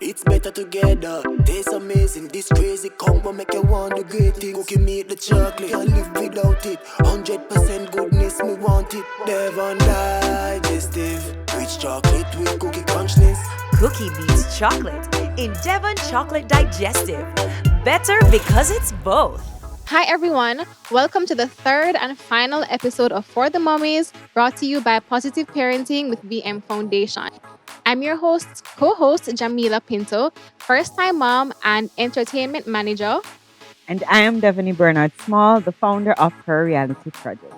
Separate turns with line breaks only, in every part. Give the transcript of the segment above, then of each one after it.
it's better together. Tastes amazing, this crazy combo make you want the great things. Cookie meat, the chocolate, can't live without it. 100% goodness, me want it. Devon digestive, rich chocolate with cookie crunchness.
Cookie beats chocolate in Devon Chocolate Digestive. Better because it's both.
Hi everyone, welcome to the third and final episode of For the Mommies, brought to you by Positive Parenting with VM Foundation. I'm your co-host Jamila Pinto, first-time mom and entertainment manager.
And I am Devaney Bernard Small, the founder of Her Reality Project.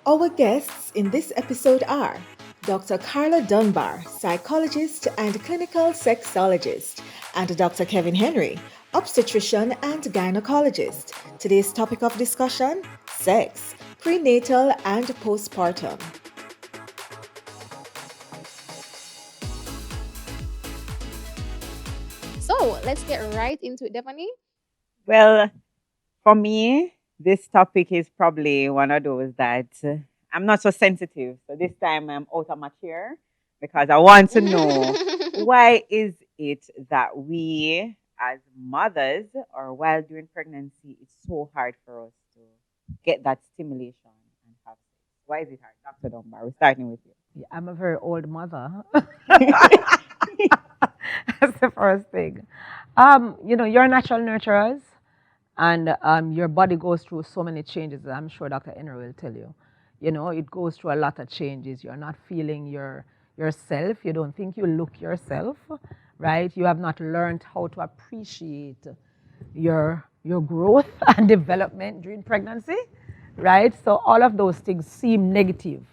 Our guests in this episode are Dr. Carla Dunbar, Psychologist and Clinical Sexologist, and Dr. Kevin Henry, Obstetrician and Gynaecologist. Today's topic of discussion, sex, prenatal and postpartum.
So let's get right into it, Devaney.
Well, for me, this topic is probably one of those that I'm not so sensitive. So this time I'm out of my chair because I want to know why is it that we as mothers or while during pregnancy, it's so hard for us to get that stimulation and have sex. Why is it hard? Dr. Dunbar, we're starting with you.
Yeah, I'm a very old mother. That's the first thing. You're natural nurturers, and your body goes through so many changes. I'm sure Dr. Henry will tell you. You know, it goes through a lot of changes. You're not feeling yourself. You don't think you look yourself, right? You have not learned how to appreciate your growth and development during pregnancy, right? So all of those things seem negative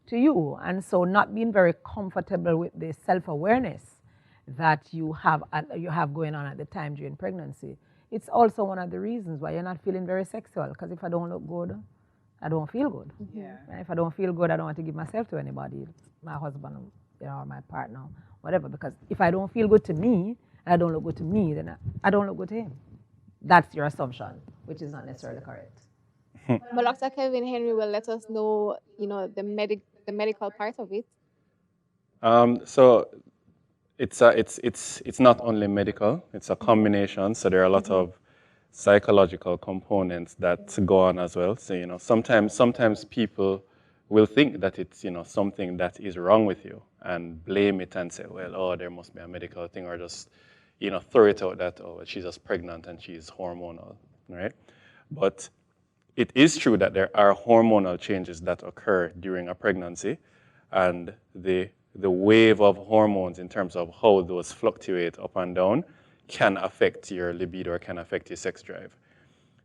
to you, and so not being very comfortable with the self-awareness that you have going on at the time during pregnancy. It's also one of the reasons why you're not feeling very sexual, because if I don't look good, I don't feel good.
Yeah.
And if I don't feel good, I don't want to give myself to anybody, my husband, or my partner, whatever. Because if I don't feel good to me, and I don't look good to me, then I don't look good to him. That's your assumption, which is not necessarily correct.
But Dr. Kevin Henry will let us know, the medical part of it.
So it's not only medical; it's a combination. So there are a lot of psychological components that go on as well. So sometimes people will think that it's something that is wrong with you and blame it and say, well, oh, there must be a medical thing, or just throw it out that, oh, she's just pregnant and she's hormonal, right? But it is true that there are hormonal changes that occur during a pregnancy, and the wave of hormones in terms of how those fluctuate up and down can affect your libido or can affect your sex drive.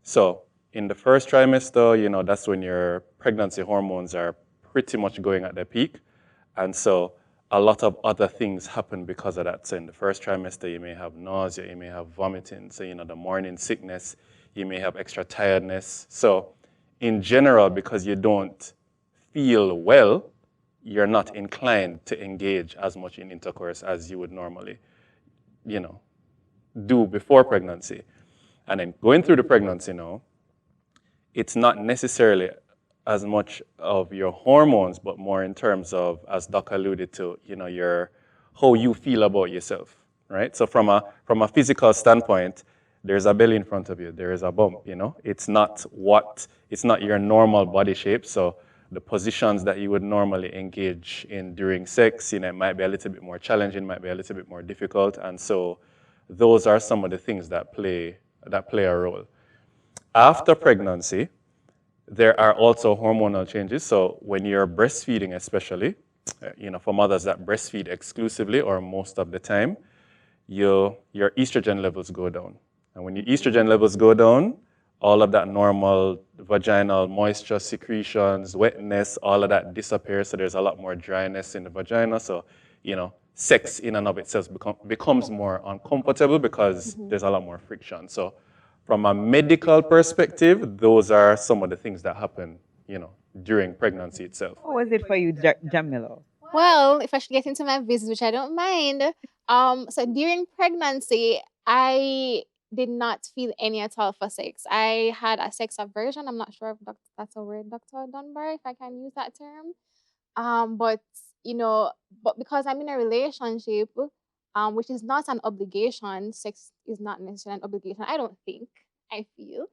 So in the first trimester, that's when your pregnancy hormones are pretty much going at their peak. And so a lot of other things happen because of that. So in the first trimester, you may have nausea, you may have vomiting. So, the morning sickness, you may have extra tiredness. So in general, because you don't feel well, you're not inclined to engage as much in intercourse as you would normally, do before pregnancy. And then going through the pregnancy now, it's not necessarily as much of your hormones, but more in terms of, as Doc alluded to, how you feel about yourself, right? So from a physical standpoint, there's a belly in front of you, there is a bump, It's not your normal body shape. So the positions that you would normally engage in during sex, it might be a little bit more challenging, might be a little bit more difficult. And so those are some of the things that play a role. After pregnancy, there are also hormonal changes. So when you're breastfeeding, especially, for mothers that breastfeed exclusively or most of the time, your estrogen levels go down. And when your estrogen levels go down, all of that normal vaginal moisture, secretions, wetness, all of that disappears. So there's a lot more dryness in the vagina. So, sex in and of itself becomes more uncomfortable because there's a lot more friction. So from a medical perspective, those are some of the things that happen, during pregnancy itself.
How was it for you, Jamila?
Well, if I should get into my business, which I don't mind. So during pregnancy, I did not feel any at all for sex. I had a sex aversion. I'm not sure if that's a word, Dr. Dunbar, if I can use that term. But because I'm in a relationship, which is not an obligation. Sex is not necessarily an obligation. I don't think. I feel.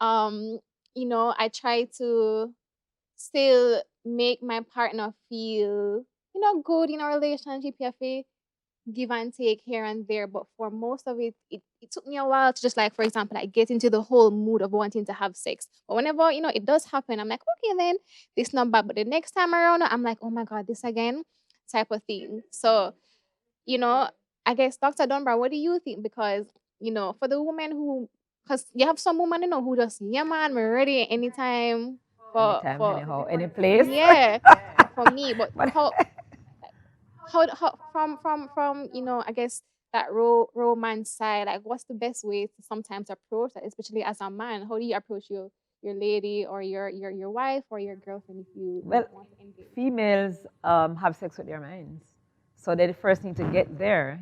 Um, I try to still make my partner feel, good in a relationship. You have to give and take here and there, but for most of it, it took me a while to just, like, for example, like, get into the whole mood of wanting to have sex. But whenever it does happen, I'm like, okay, then this not bad. But the next time around, I'm like, oh my god, this again, type of thing. So I guess, Dr. Dunbar, what do you think? Because for the woman who, because you have some women who just, yeah man, we're ready anytime
Anytime,
for
anyhow, any place.
yeah, for me. But
But
how from I guess that romance side, like, what's the best way to sometimes approach that, especially as a man? How do you approach your lady or your wife or your girlfriend if you
well,
want to engage?
females have sex with their minds. So they first need to get there.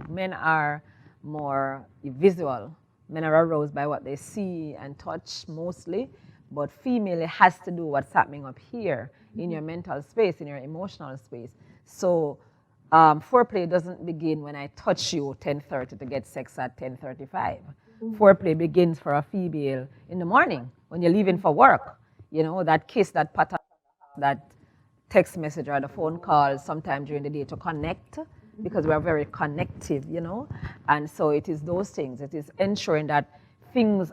Men are more visual. Men are aroused by what they see and touch mostly. But female, it has to do what's happening up here in your mental space, in your emotional space. So foreplay doesn't begin when I touch you 10:30 to get sex at 10:35. Foreplay begins for a female in the morning when you're leaving for work. That kiss, that pat, that text message or the phone call sometime during the day to connect, because we're very connective, And so it is those things. It is ensuring that things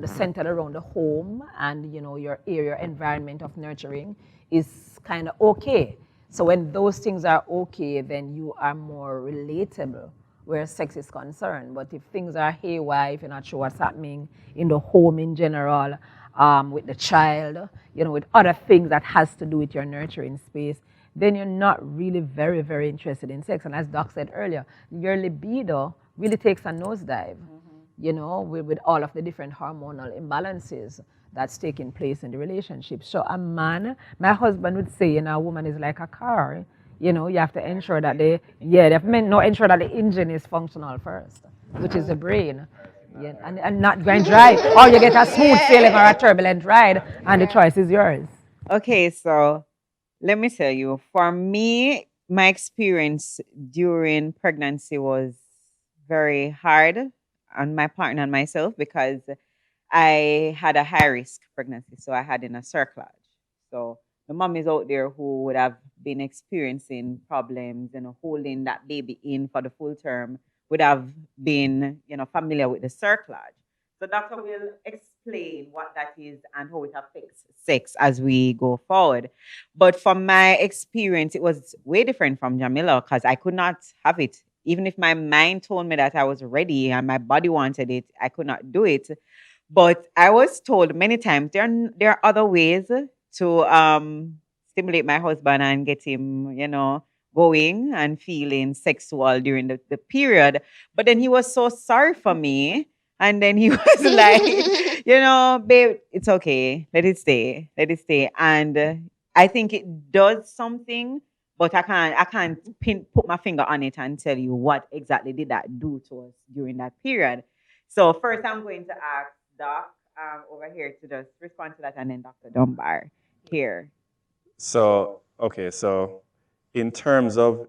centered around the home and, your area, environment of nurturing is kind of okay. So when those things are okay, then you are more relatable where sex is concerned. But if things are haywire, if you're not sure what's happening in the home in general, with the child, with other things that has to do with your nurturing space, then you're not really very, very interested in sex. And as Doc said earlier, your libido really takes a nosedive, with all of the different hormonal imbalances that's taking place in the relationship. So a man, my husband would say, a woman is like a car. You have to ensure that ensure that the engine is functional first, which is the brain. Yeah, and not going dry, or you get a smooth sailing or a turbulent ride, and the choice is yours.
Okay, so let me tell you, for me, my experience during pregnancy was very hard on my partner and myself because I had a high risk pregnancy. So I had in a cerclage. So the mommies out there who would have been experiencing problems, holding that baby in for the full term would have been, familiar with the cerclage. So doctor will explain what that is and how it affects sex as we go forward. But from my experience, it was way different from Jamila because I could not have it. Even if my mind told me that I was ready and my body wanted it, I could not do it. But I was told many times there are other ways to stimulate my husband and get him, going and feeling sexual during the period. But then he was so sorry for me. And then he was like, babe, it's okay. Let it stay. Let it stay. And I think it does something, but I can't put my finger on it and tell you what exactly did that do to us during that period. So first I'm going to ask Doc over here to just respond to that, and then Dr. Dunbar here.
So in terms of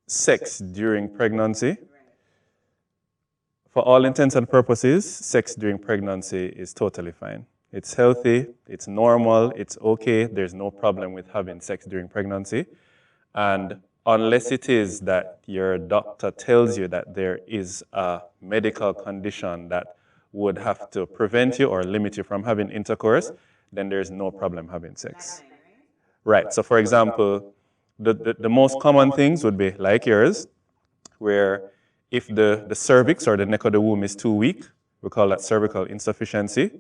sex during pregnancy, for all intents and purposes, sex during pregnancy is totally fine. It's healthy, it's normal, it's okay. There's no problem with having sex during pregnancy. And unless it is that your doctor tells you that there is a medical condition that would have to prevent you or limit you from having intercourse, then there's no problem having sex. Right, so for example, the most common things would be like yours, where if the cervix or the neck of the womb is too weak, we call that cervical insufficiency.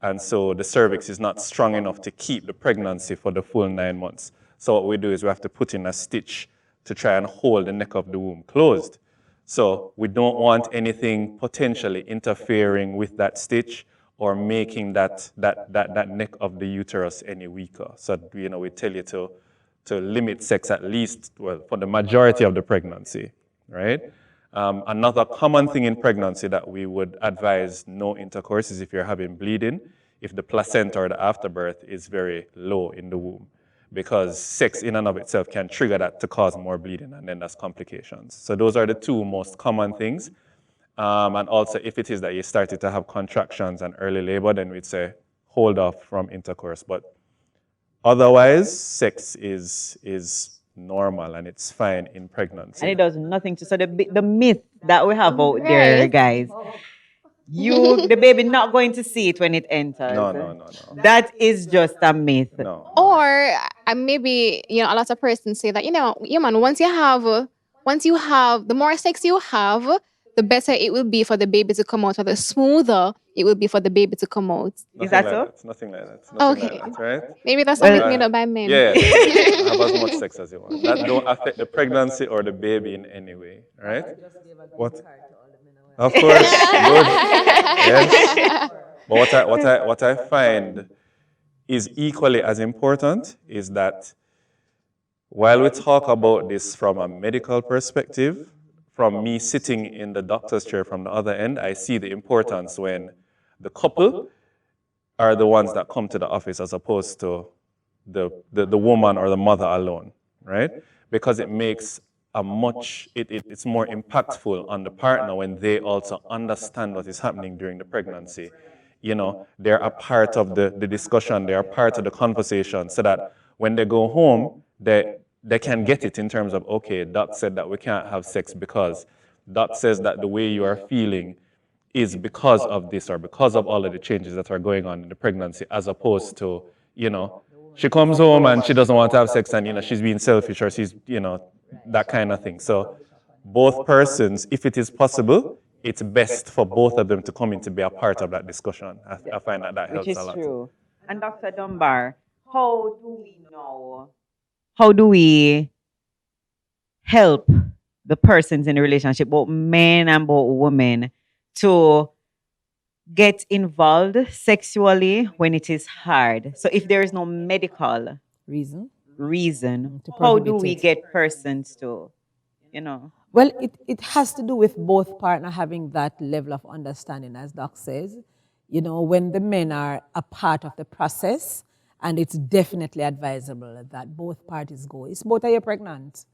And so the cervix is not strong enough to keep the pregnancy for the full 9 months. So what we do is we have to put in a stitch to try and hold the neck of the womb closed. So we don't want anything potentially interfering with that stitch or making that neck of the uterus any weaker. So we tell you to limit sex at least, for the majority of the pregnancy, right? Another common thing in pregnancy that we would advise no intercourse is if you're having bleeding, if the placenta or the afterbirth is very low in the womb. because sex in and of itself can trigger that to cause more bleeding, and then that's complications. So those are the two most common things. And also, if it is that you started to have contractions and early labor, then we'd say hold off from intercourse. But otherwise, sex is normal and it's fine in pregnancy.
And it does nothing to, so the myth that we have out there, guys, the baby not going to see it when it enters.
No.
That is just a myth.
No.
Or maybe, a lot of persons say that, man, once you have, the more sex you have, the better it will be for the baby to come out, or the smoother it will be for the baby to come out.
Is that so?
It's nothing like that. It's nothing
Okay.
like that, right?
Maybe that's something made up by men.
Yeah, have as much sex as you want. That don't affect the pregnancy or the baby in any way, right? What? Of course, good. Yes. But what I find is equally as important is that while we talk about this from a medical perspective, from me sitting in the doctor's chair from the other end, I see the importance when the couple are the ones that come to the office as opposed to the woman or the mother alone, right? Because it makes it's more impactful on the partner when they also understand what is happening during the pregnancy. They're a part of the discussion, they're a part of the conversation, so that when they go home, they can get it in terms of, okay, doc said that we can't have sex because doc says that the way you are feeling is because of this or because of all of the changes that are going on in the pregnancy, as opposed to, she comes home and she doesn't want to have sex and, she's being selfish or she's, that kind of thing. So both persons, if it is possible, it's best for both of them to come in to be a part of that discussion. I find that helps a lot.
Which is true. And Dr. Dunbar, how do we help the persons in the relationship, both men and both women, to get involved sexually when it is hard? So if there is no medical reason, how do we get persons to,
Well, it has to do with both partners having that level of understanding, as Doc says. When the men are a part of the process, and it's definitely advisable that both parties go. It's both of you pregnant,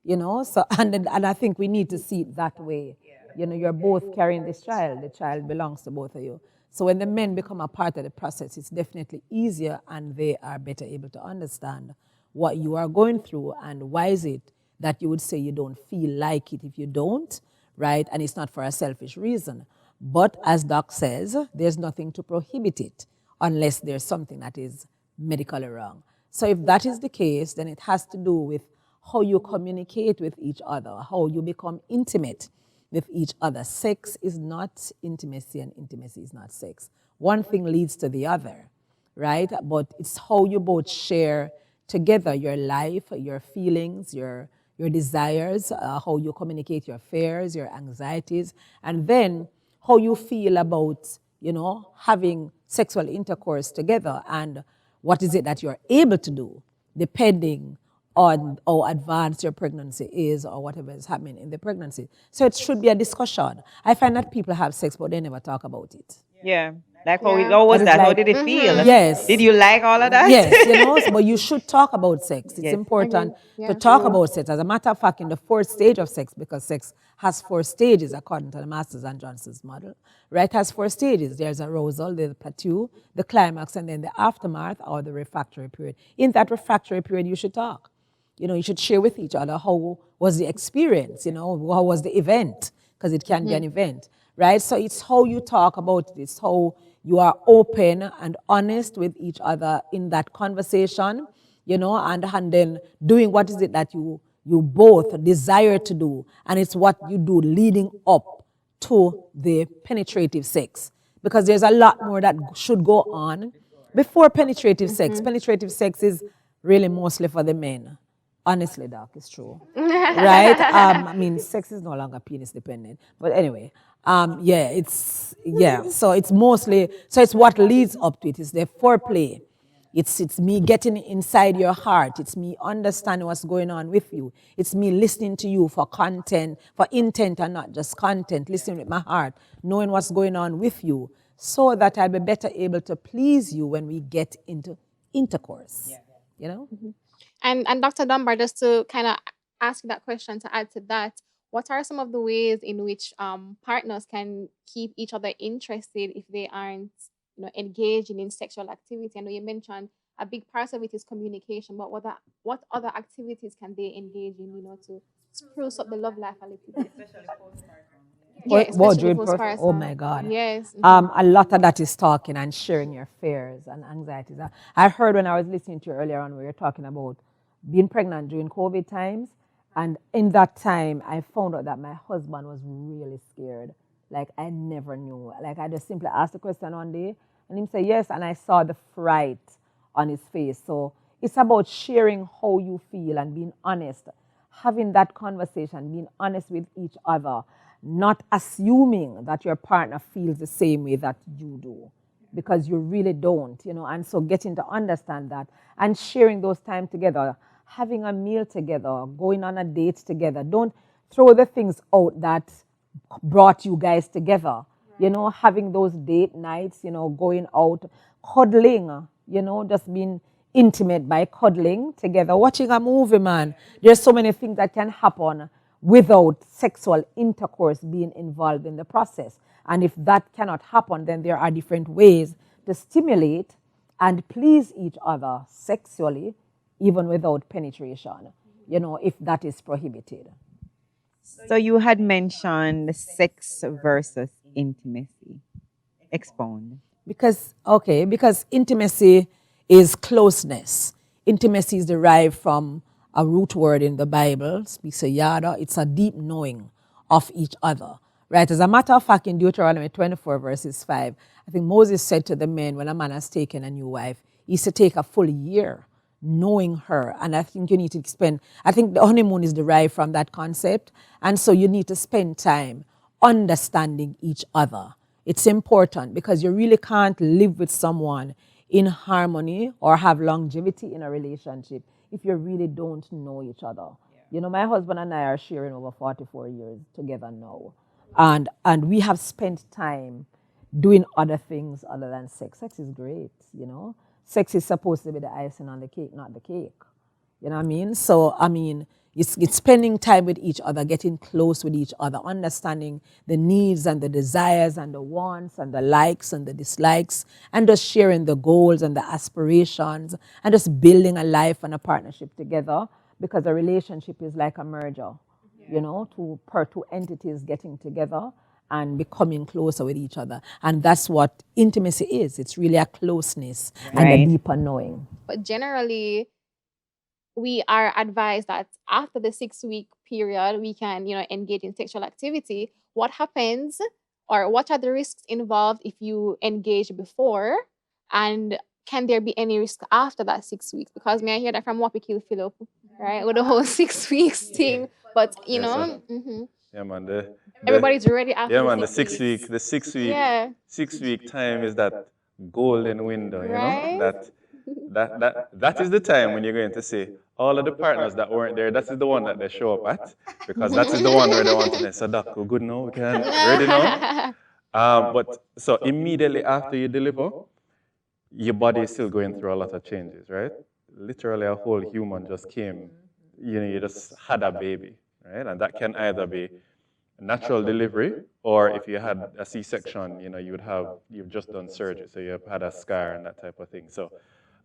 So and I think we need to see it that way. You're both carrying this child. The child belongs to both of you. So when the men become a part of the process, it's definitely easier, and they are better able to understand what you are going through and why is it that you would say you don't feel like it if you don't, right? And it's not for a selfish reason. But as Doc says, there's nothing to prohibit it unless there's something that is medically wrong. So if that is the case, then it has to do with how you communicate with each other, how you become intimate with each other. Sex is not intimacy and intimacy is not sex. One thing leads to the other, right? But it's how you both share together your life, your feelings, your desires, how you communicate your fears, your anxieties, and then how you feel about, having sexual intercourse together, and what is it that you're able to do depending on how advanced your pregnancy is or whatever is happening in the pregnancy. So it should be a discussion. I find that people have sex, but they never talk about it.
Yeah. Like how was that? How did it feel?
Yes.
Did you like all of that?
Yes, but you should talk about sex. It's important to talk about sex. As a matter of fact, in the fourth stage of sex, because sex has 4 stages according to the Masters and Johnson's model, right? It has 4 stages. There's arousal, the plateau, the climax, and then the aftermath or the refractory period. In that refractory period, you should talk. You should share with each other how was the experience, how was the event, because it can be an event, right? So it's how you talk about it. It's how you are open and honest with each other in that conversation, and then doing what is it that you both desire to do. And it's what you do leading up to the penetrative sex. Because there's a lot more that should go on before penetrative sex. Penetrative sex is really mostly for the men. Honestly, Doc, it's true. Right? Sex is no longer penis dependent. But anyway, so it's mostly, so it's what leads up to it. It's the foreplay. It's me getting inside your heart. It's me understanding what's going on with you. It's me listening to you for content, for intent and not just content, listening with my heart, knowing what's going on with you, so that I'll be better able to please you when we get into intercourse.
And Dr. Dunbar, just to kind of ask you that question to add to that, what are some of the ways in which partners can keep each other interested if they aren't, engaging in sexual activity? I know you mentioned a big part of it is communication, but what other activities can they engage in, to spruce up the love life a little bit? Yeah, especially
Oh
postpartum.
my God.
Yes.
A lot of that is talking and sharing your fears and anxieties. I heard when I was listening to you earlier on, we were talking about being pregnant during COVID times. And in that time, I found out that my husband was really scared. Like, I never knew. Like, I just simply asked the question one day, and he said yes, and I saw the fright on his face. So it's about sharing how you feel and being honest, having that conversation, being honest with each other, not assuming that your partner feels the same way that you do, because you really don't, and so getting to understand that and sharing those time together, having a meal together, going on a date together. Don't throw the things out that brought you guys together, having those date nights, going out, cuddling, just being intimate by cuddling together, watching a movie, man. There's so many things that can happen without sexual intercourse being involved in the process. And if that cannot happen, then there are different ways to stimulate and please each other sexually, even without penetration, if that is prohibited.
So you had mentioned sex versus intimacy. Expound.
Because intimacy is closeness. Intimacy is derived from a root word in the Bible, speaks a yada. It's a deep knowing of each other. Right? As a matter of fact, in Deuteronomy 24, verses 5, I think Moses said to the men, when a man has taken a new wife, he's to take a full year knowing her. And I think you need to I think the honeymoon is derived from that concept. And so you need to spend time understanding each other. It's important because you really can't live with someone in harmony or have longevity in a relationship if you really don't know each other. My husband and I are sharing over 44 years together now. And we have spent time doing other things other than sex. Sex is great, Sex is supposed to be the icing on the cake, not the cake. You know what I mean? So, it's spending time with each other, getting close with each other, understanding the needs and the desires and the wants and the likes and the dislikes, and just sharing the goals and the aspirations, and just building a life and a partnership together, because a relationship is like a merger, two entities getting together and becoming closer with each other. And that's what intimacy is. It's really a closeness and a deeper knowing.
But generally, we are advised that after the 6-week period, we can, engage in sexual activity. What happens, or what are the risks involved if you engage before? And can there be any risk after that 6 weeks? Because may I hear that from Wapikil Philip, right? With the whole 6 weeks thing. But,
Yeah, man.
Everybody's ready after
yeah, man.
the
The 6 week, the 6 week,
Yeah.
6 week time is that golden window.
Right?
That is the time when you're going to say all of the partners that weren't there. That is the one that they show up at, because that is the one where they want to say, "So, doc, we're good now. We can ready now." But so immediately after you deliver, your body is still going through a lot of changes, right? Literally, a whole human just came. You just had a baby, right? And that can either be natural delivery, or if you had a C-section, you've just done surgery, so you've had a scar and that type of thing. So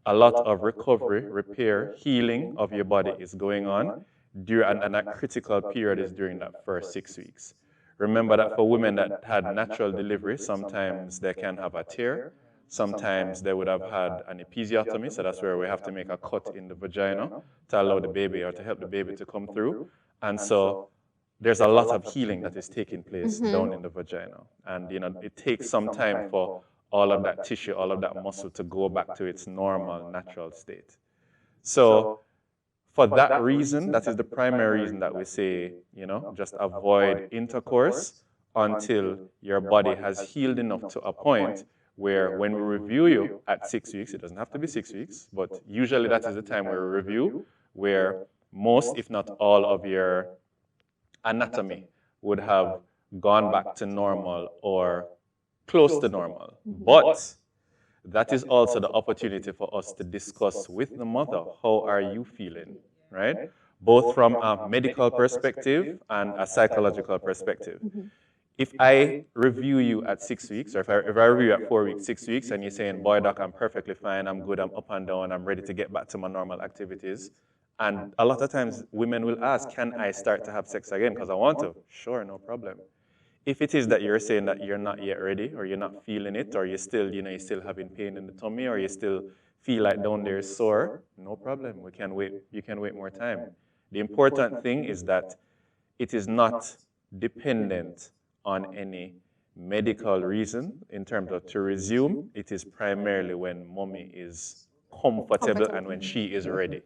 a lot of recovery, repair, healing of your body is going on, and that critical period is during that first 6 weeks. Remember that for women that had natural delivery, sometimes they can have a tear, sometimes they would have had an episiotomy, so that's where we have to make a cut in the vagina to allow the baby, or to help the baby to come through. And so there's a lot of healing that is taking place down in the vagina. And it takes some time for all of that tissue, all of that muscle to go back to its normal, natural state. So for that reason, that is the primary reason that we say, just avoid intercourse until your body has healed enough to a point where when we review you at 6 weeks, it doesn't have to be 6 weeks, but usually that is the time where we review, where most, if not all, of your anatomy would have gone back to normal or close to normal. But that is also the opportunity for us to discuss with the mother, how are you feeling, right? Both from a medical perspective and a psychological perspective. If I review you at 6 weeks, or if I review you at 4 weeks, 6 weeks, and you're saying, boy, doc, I'm perfectly fine, I'm good, I'm up and down, I'm ready to get back to my normal activities. And a lot of times women will ask, can I start to have sex again? Because I want to. Sure, no problem. If it is that you're saying that you're not yet ready, or you're not feeling it, or you're still, you're still having pain in the tummy, or you still feel like down there is sore, no problem. We can wait. You can wait more time. The important thing is that it is not dependent on any medical reason in terms of to resume. It is primarily when mommy is comfortable and when she is ready.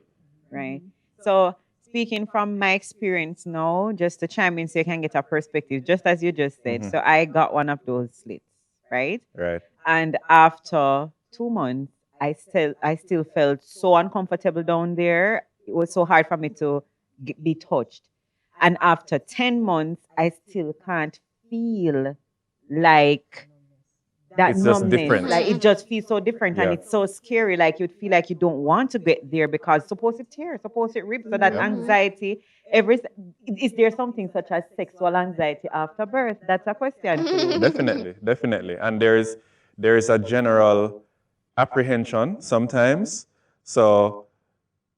Right. So speaking from my experience now, just to chime in so you can get a perspective, just as you just said. So I got one of those slits, right?
Right.
And after 2 months, I still felt so uncomfortable down there. It was so hard for me to be touched. And after 10 months, I still can't feel like that
It's just
numbness.
different.
Like it just feels so different, and
Yeah.
it's so scary. Like you'd feel like you don't want to get there because suppose it tears, suppose it rips. So that
Yeah.
anxiety, is there something such as sexual anxiety after birth? That's a question too.
Definitely. And there is a general apprehension sometimes. So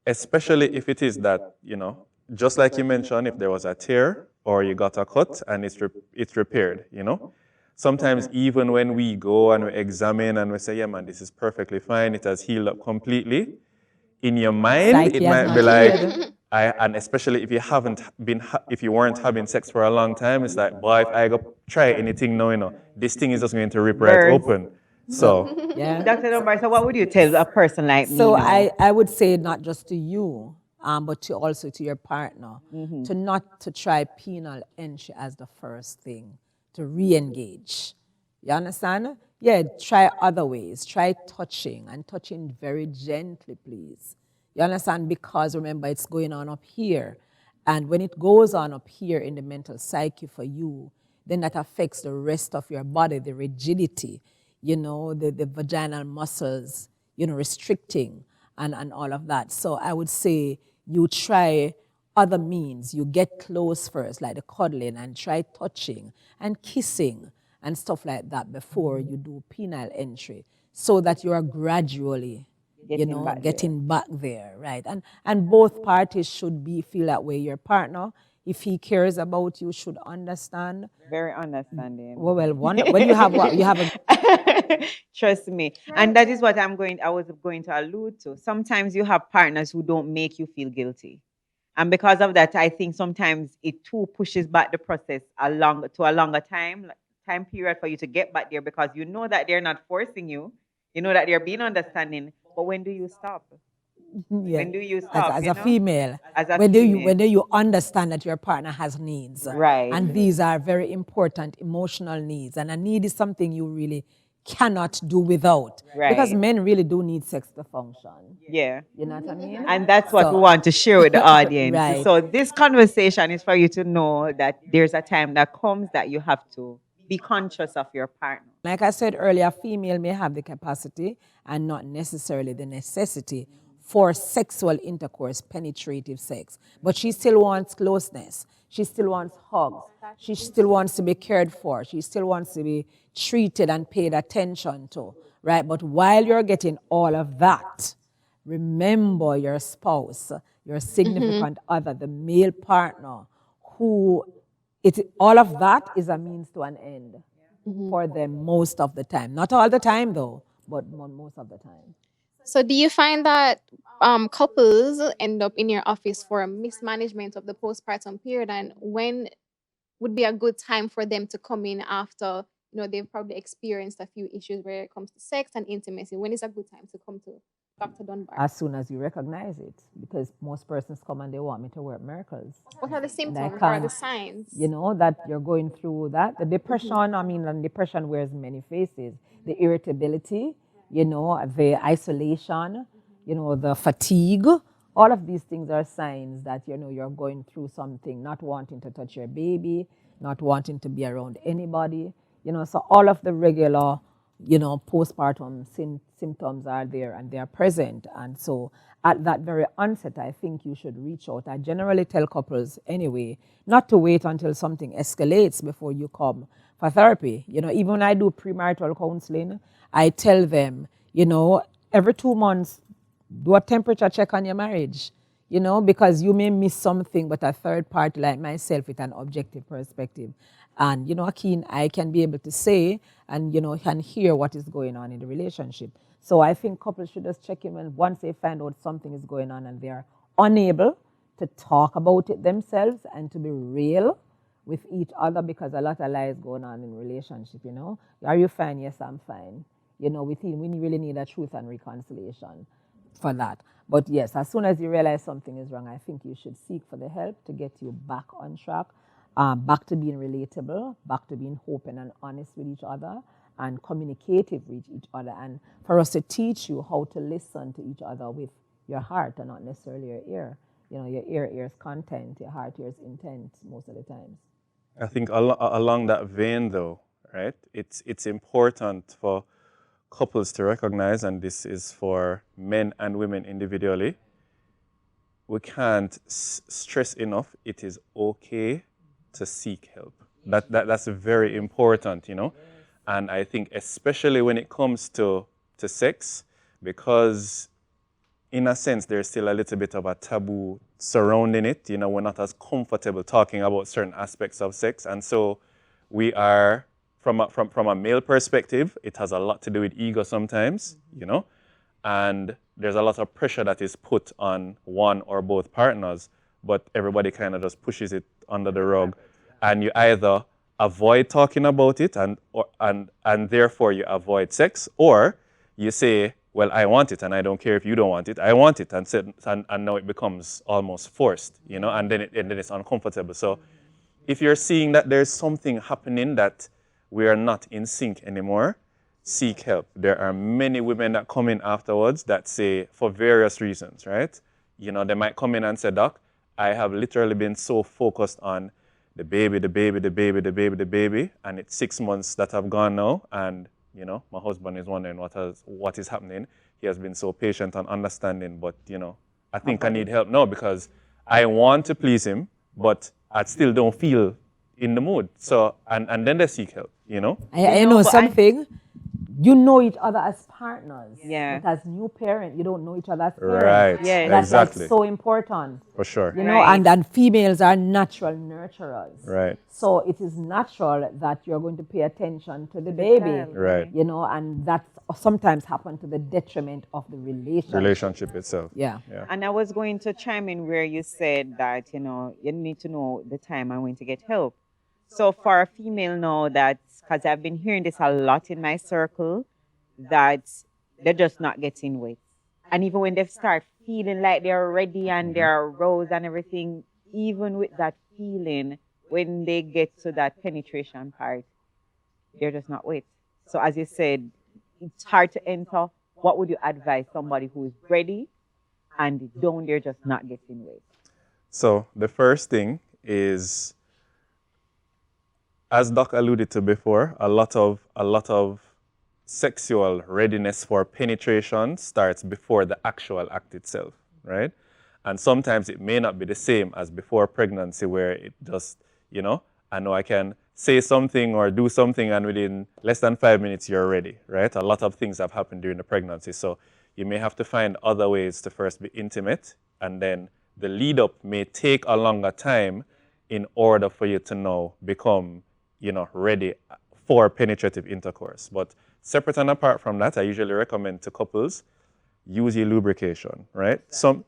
especially if it is that, just like you mentioned, if there was a tear or you got a cut and it's repaired, Sometimes even when we go and we examine and we say, yeah, man, this is perfectly fine, it has healed up completely, in your mind,
Psyche
it
has
might
not
be like,
healed.
and especially if you weren't having sex for a long time, it's like, boy, if I go try anything now, this thing is just going to rip right
Burst.
open. So,
Yeah.
Dr. Dunbar, so what would you tell a person like me?
So
now?
I would say not just to you, but to also to your partner, to not to try penile entry as the first thing, to re-engage. You understand? Yeah, try other ways. Try touching, and touching very gently, please. You understand? Because remember, it's going on up here. And when it goes on up here in the mental psyche for you, then that affects the rest of your body, the rigidity, the vaginal muscles, restricting and all of that. So I would say you try other means. You get close first, like the cuddling, and try touching and kissing and stuff like that before you do penile entry, so that you are gradually, getting back there, right? And both parties should feel that way. Your partner, if he cares about you, should understand.
Very understanding.
When you have what you have a
Trust me. And that is what I was going to allude to. Sometimes you have partners who don't make you feel guilty. And because of that, I think sometimes it too pushes back the process to a longer time period for you to get back there, because you know that they're not forcing you. You know that they're being understanding. But when do you stop?
Yeah.
When do you stop?
As a female,
As a
when
female.
do you understand that your partner has needs?
Right.
And these are very important emotional needs. And a need is something you really cannot do without.
Right.
Because men really do need sex to function.
Yeah.
You know what I mean?
And that's what
So-
we want to share with the audience.
Right.
So this conversation is for you to know that there's a time that comes that you have to be conscious of your partner.
Like I said earlier, a female may have the capacity and not necessarily the necessity for sexual intercourse, penetrative sex. But she still wants closeness. She still wants hugs. She still wants to be cared for. She still wants to be treated and paid attention to, right? But while you're getting all of that, remember your spouse, your significant other, the male partner, all of that is a means to an end for them most of the time. Not all the time though, but most of the time.
So do you find that couples end up in your office for a mismanagement of the postpartum period, and when would be a good time for them to come in after they've probably experienced a few issues where it comes to sex and intimacy? When is a good time to come to Dr. Dunbar?
As soon as you recognize it, because most persons come and they want me to work miracles.
What are the symptoms?
Like,
What are the signs?
That you're going through that. The depression, and depression wears many faces. The irritability, the isolation, the fatigue. All of these things are signs that, you're going through something, not wanting to touch your baby, not wanting to be around anybody. So all of the regular postpartum symptoms are there and they are present. And so at that very onset, I think you should reach out. I generally tell couples anyway, not to wait until something escalates before you come for therapy. Even when I do premarital counseling, I tell them, every 2 months, do a temperature check on your marriage, because you may miss something, but a third party like myself with an objective perspective and, a keen eye can be able to say and, can hear what is going on in the relationship. So I think couples should just check in when once they find out something is going on and they're unable to talk about it themselves and to be real with each other, because a lot of lies going on in relationship, Are you fine? Yes, I'm fine. We really need a truth and reconciliation for that. But yes, as soon as you realize something is wrong, I think you should seek for the help to get you back on track, back to being relatable, back to being open and honest with each other and communicative with each other, and for us to teach you how to listen to each other with your heart and not necessarily your ear. Your ear hears content, your heart hears intent most of the times.
I think along that vein though, right, it's important for couples to recognize, and this is for men and women individually, we can't stress enough, it is okay to seek help. That's very important, And I think especially when it comes to sex, because in a sense there's still a little bit of a taboo surrounding it. We're not as comfortable talking about certain aspects of sex, and so we are, from a male perspective, it has a lot to do with ego sometimes, and there's a lot of pressure that is put on one or both partners, but everybody kind of just pushes it under the rug, and you either avoid talking about it and therefore you avoid sex, or you say, well, I want it and I don't care if you don't want it, I want it, and now it becomes almost forced, and then it's uncomfortable. So if you're seeing that there's something happening that we are not in sync anymore, seek help. There are many women that come in afterwards that say, for various reasons, right? They might come in and say, Doc, I have literally been so focused on the baby, and it's 6 months that have gone now, and my husband is wondering what is happening. He has been so patient and understanding, but I think I need help now because I want to please him, but I still don't feel in the mood. So and then they seek help,
I know something. You know each other as partners.
Yeah.
But as new parent, you don't know each other as parents.
Right.
Yeah.
That's
Exactly.
so important.
For sure.
Right.
And females are natural nurturers.
Right.
So it is natural that you're going to pay attention to the baby.
Right.
And that sometimes happens to the detriment of the
Relationship itself.
Yeah.
And I was going to chime in where you said that, you need to know the time and when to get help. So for a female now, because I've been hearing this a lot in my circle, that they're just not getting wet. And even when they start feeling like they're ready and they're aroused and everything, even with that feeling, when they get to that penetration part, they're just not wet. So as you said, it's hard to enter. What would you advise somebody who is ready and they're just not getting wet?
So the first thing is, as Doc alluded to before, a lot of sexual readiness for penetration starts before the actual act itself, right? And sometimes it may not be the same as before pregnancy, where it just, I know I can say something or do something and within less than 5 minutes you're ready, right? A lot of things have happened during the pregnancy. So you may have to find other ways to first be intimate, and then the lead up may take a longer time in order for you to now become ready for penetrative intercourse. But separate and apart from that, I usually recommend to couples, use your lubrication, right? So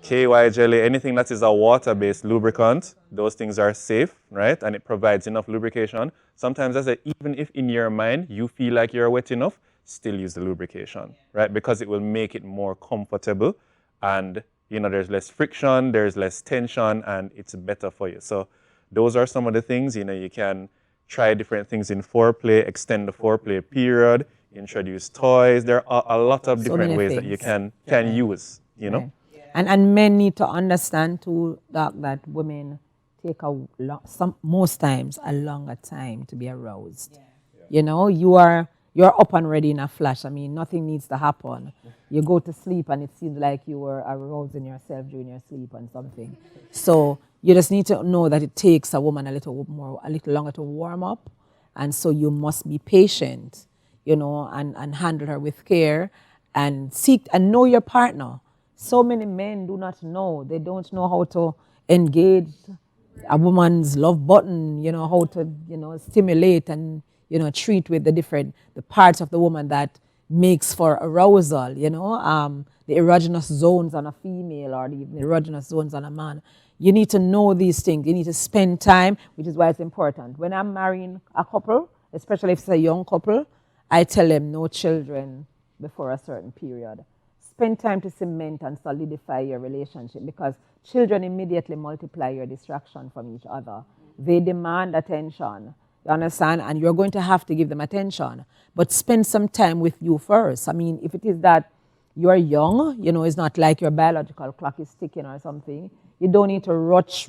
KY jelly, anything that is a water-based lubricant, those things are safe, right? And it provides enough lubrication. Sometimes I say, even if in your mind you feel like you're wet enough, still use the lubrication, right? Because it will make it more comfortable, and there's less friction, there's less tension, and it's better for you. So those are some of the things. You can try different things in foreplay, extend the foreplay period, introduce toys. There are a lot of different ways that you can use,
Right. And men need to understand too, Doc, that women take most times a longer time to be aroused. You know, you're up and ready in a flash. I mean, nothing needs to happen. You go to sleep and it seems like you were arousing yourself during your sleep and something. So you just need to know that it takes a woman a little longer to warm up. And so you must be patient, you know, and handle her with care and seek and know your partner. So many men do not know. They don't know how to engage a woman's love button, you know, how to, you know, stimulate and, you know, treat with the parts of the woman that makes for arousal, you know, the erogenous zones on a female or the erogenous zones on a man. You need to know these things. You need to spend time, which is why it's important. When I'm marrying a couple, especially if it's a young couple, I tell them no children before a certain period. Spend time to cement and solidify your relationship because children immediately multiply your distraction from each other. They demand attention, you understand? And you're going to have to give them attention. But spend some time with you first. I mean, if it is that you're young, you know, it's not like your biological clock is ticking or something. You don't need to rush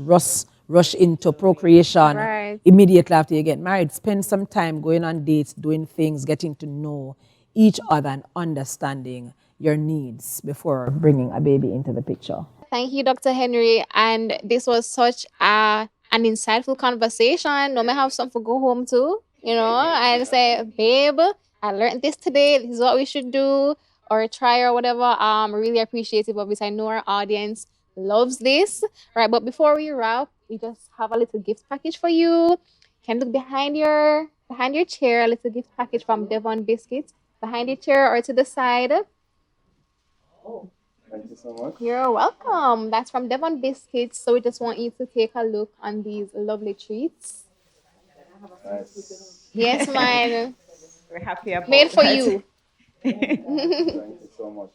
into procreation immediately after you get married. Spend some time going on dates, doing things, getting to know each other and understanding your needs before bringing a baby into the picture.
Thank you, Dr. Henry. And this was such an insightful conversation. No matter have something to go home to, you know, and say, babe, I learned this today. This is what we should do or try or whatever. Really appreciate it. Obviously, I know our audience loves this. Right, but before we wrap, we just have a little gift package for you. You can look behind your chair, a little gift package from Devon Biscuits. Behind your chair or to the side.
Oh, thank you so much.
You're welcome. That's from Devon Biscuits. So we just want you to take a look on these lovely treats.
Nice.
Yes, mine.
We're happy about
Made for
that.
you.
Thank you so much.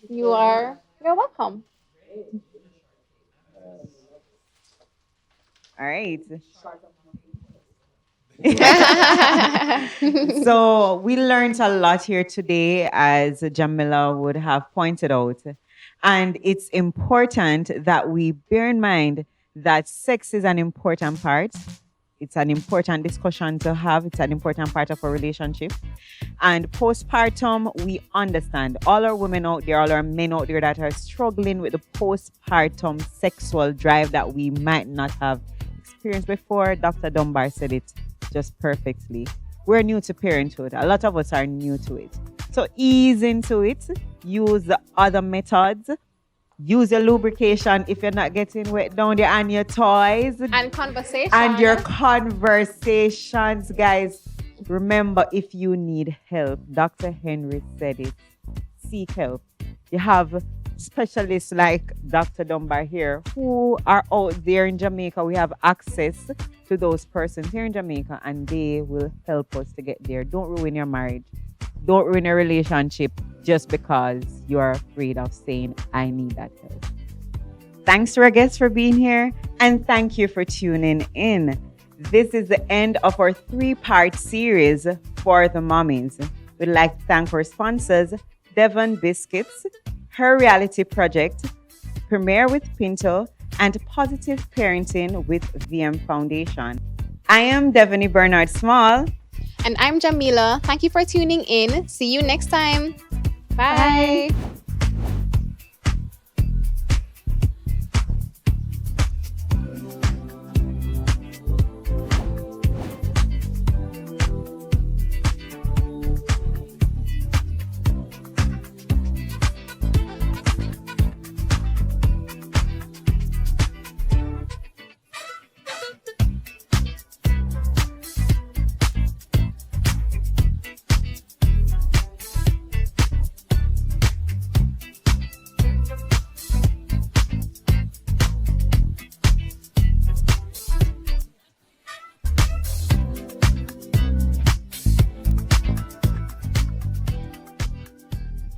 You're welcome.
All right. So we learned a lot here today, as Jamila would have pointed out. And it's important that we bear in mind that sex is an important part. It's an important discussion to have. It's an important part of a relationship. And postpartum, we understand. All our women out there, all our men out there that are struggling with the postpartum sexual drive that we might not have experienced before. Dr. Dunbar said it just perfectly. We're new to parenthood. A lot of us are new to it. So ease into it. Use the other methods. Use your lubrication if you're not getting wet down there, and your toys.
And conversation.
And your conversations, guys. Remember, if you need help, Dr. Henry said it. Seek help. You have specialists like Dr. Dunbar here who are out there in Jamaica. We have access to those persons here in Jamaica and they will help us to get there. Don't ruin your marriage. Don't ruin your relationship just because you are afraid of saying, I need that help. Thanks to our guests for being here and thank you for tuning in. This is the end of our 3-part series for the Mommies. We'd like to thank our sponsors, Devon Biscuits, Her Reality Project, Premier with Pinto, and Positive Parenting with VM Foundation. I am Devony Bernard Small.
And I'm Jamila. Thank you for tuning in. See you next time. Bye.